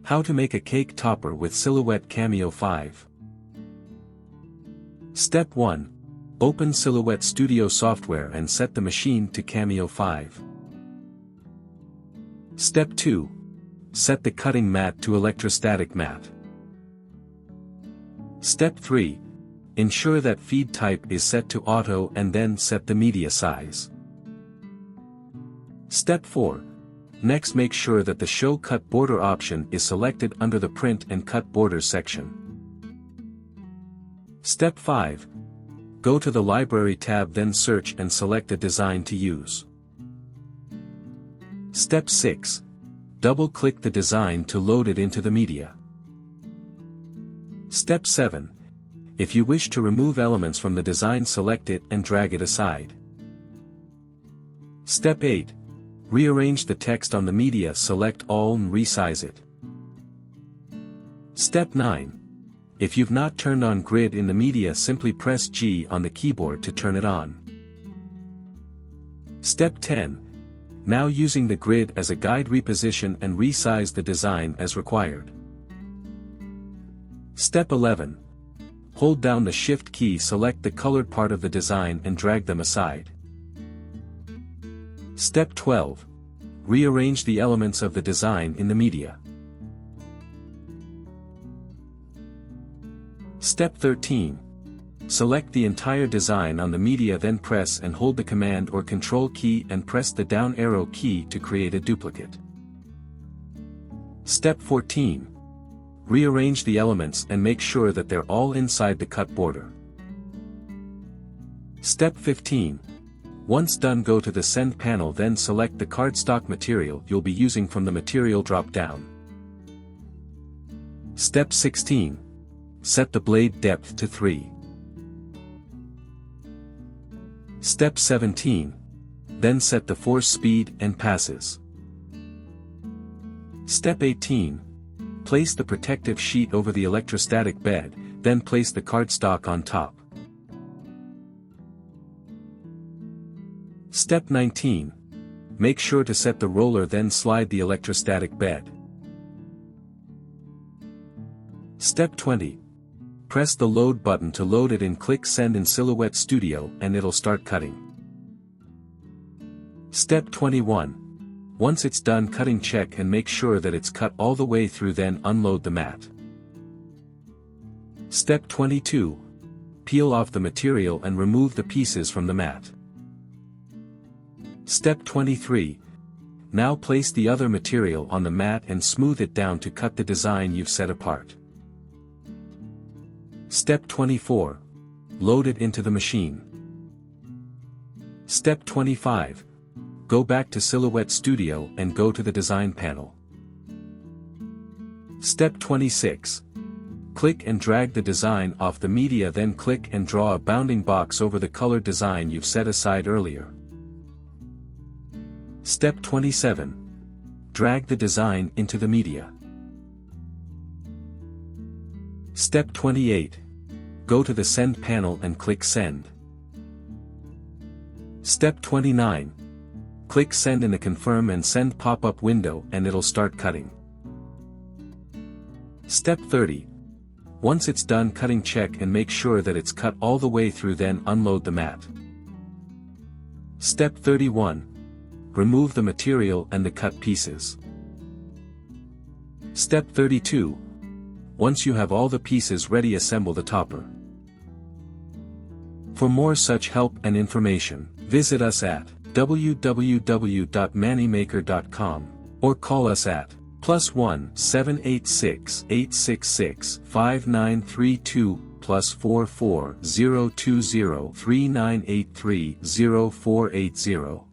How to make a cake topper with Silhouette Cameo 5. Step 1. Open Silhouette Studio software and set the machine to Cameo 5. Step 2. Set the cutting mat to electrostatic mat. Step 3. Ensure that feed type is set to auto and then set the media size. Step 4. Next, make sure that the Show Cut Border option is selected under the Print and Cut Borders section. Step 5. Go to the Library tab, then search and select a design to use. Step 6. Double-click the design to load it into the media. Step 7. If you wish to remove elements from the design, select it and drag it aside. Step 8. Rearrange the text on the media, select all and resize it. Step 9. If you've not turned on grid in the media, simply press G on the keyboard to turn it on. Step 10. Now, using the grid as a guide, reposition and resize the design as required. Step 11. Hold down the Shift key, select the colored part of the design and drag them aside. Step 12. Rearrange the elements of the design in the media. Step 13. Select the entire design on the media, then press and hold the Command or Control key and press the down arrow key to create a duplicate. Step 14. Rearrange the elements and make sure that they're all inside the cut border. Step 15. Once done, go to the Send panel, then select the cardstock material you'll be using from the Material drop-down. Step 16. Set the blade depth to 3. Step 17. Then set the force, speed, and passes. Step 18. Place the protective sheet over the electrostatic bed, then place the cardstock on top. Step 19. Make sure to set the roller, then slide the electrostatic bed. Step 20. Press the load button to load it in. Click Send in Silhouette Studio and it'll start cutting. Step 21. Once it's done cutting, check and make sure that it's cut all the way through, then unload the mat. Step 22. Peel off the material and remove the pieces from the mat. Step 23. Now place the other material on the mat and smooth it down to cut the design you've set apart. Step 24. Load it into the machine. Step 25. Go back to Silhouette Studio and go to the Design panel. Step 26. Click and drag the design off the media, then click and draw a bounding box over the colored design you've set aside earlier. Step 27. Drag the design into the media. Step 28. Go to the Send panel and click Send. Step 29. Click Send in the Confirm and Send pop-up window and it'll start cutting. Step 30. Once it's done cutting, check and make sure that it's cut all the way through, then unload the mat. Step 31. Remove the material and the cut pieces. Step 32. Once you have all the pieces ready, assemble the topper. For more such help and information, visit us at www.manimaker.com or call us at +1 786 866 5932 +44 020 3983 0480.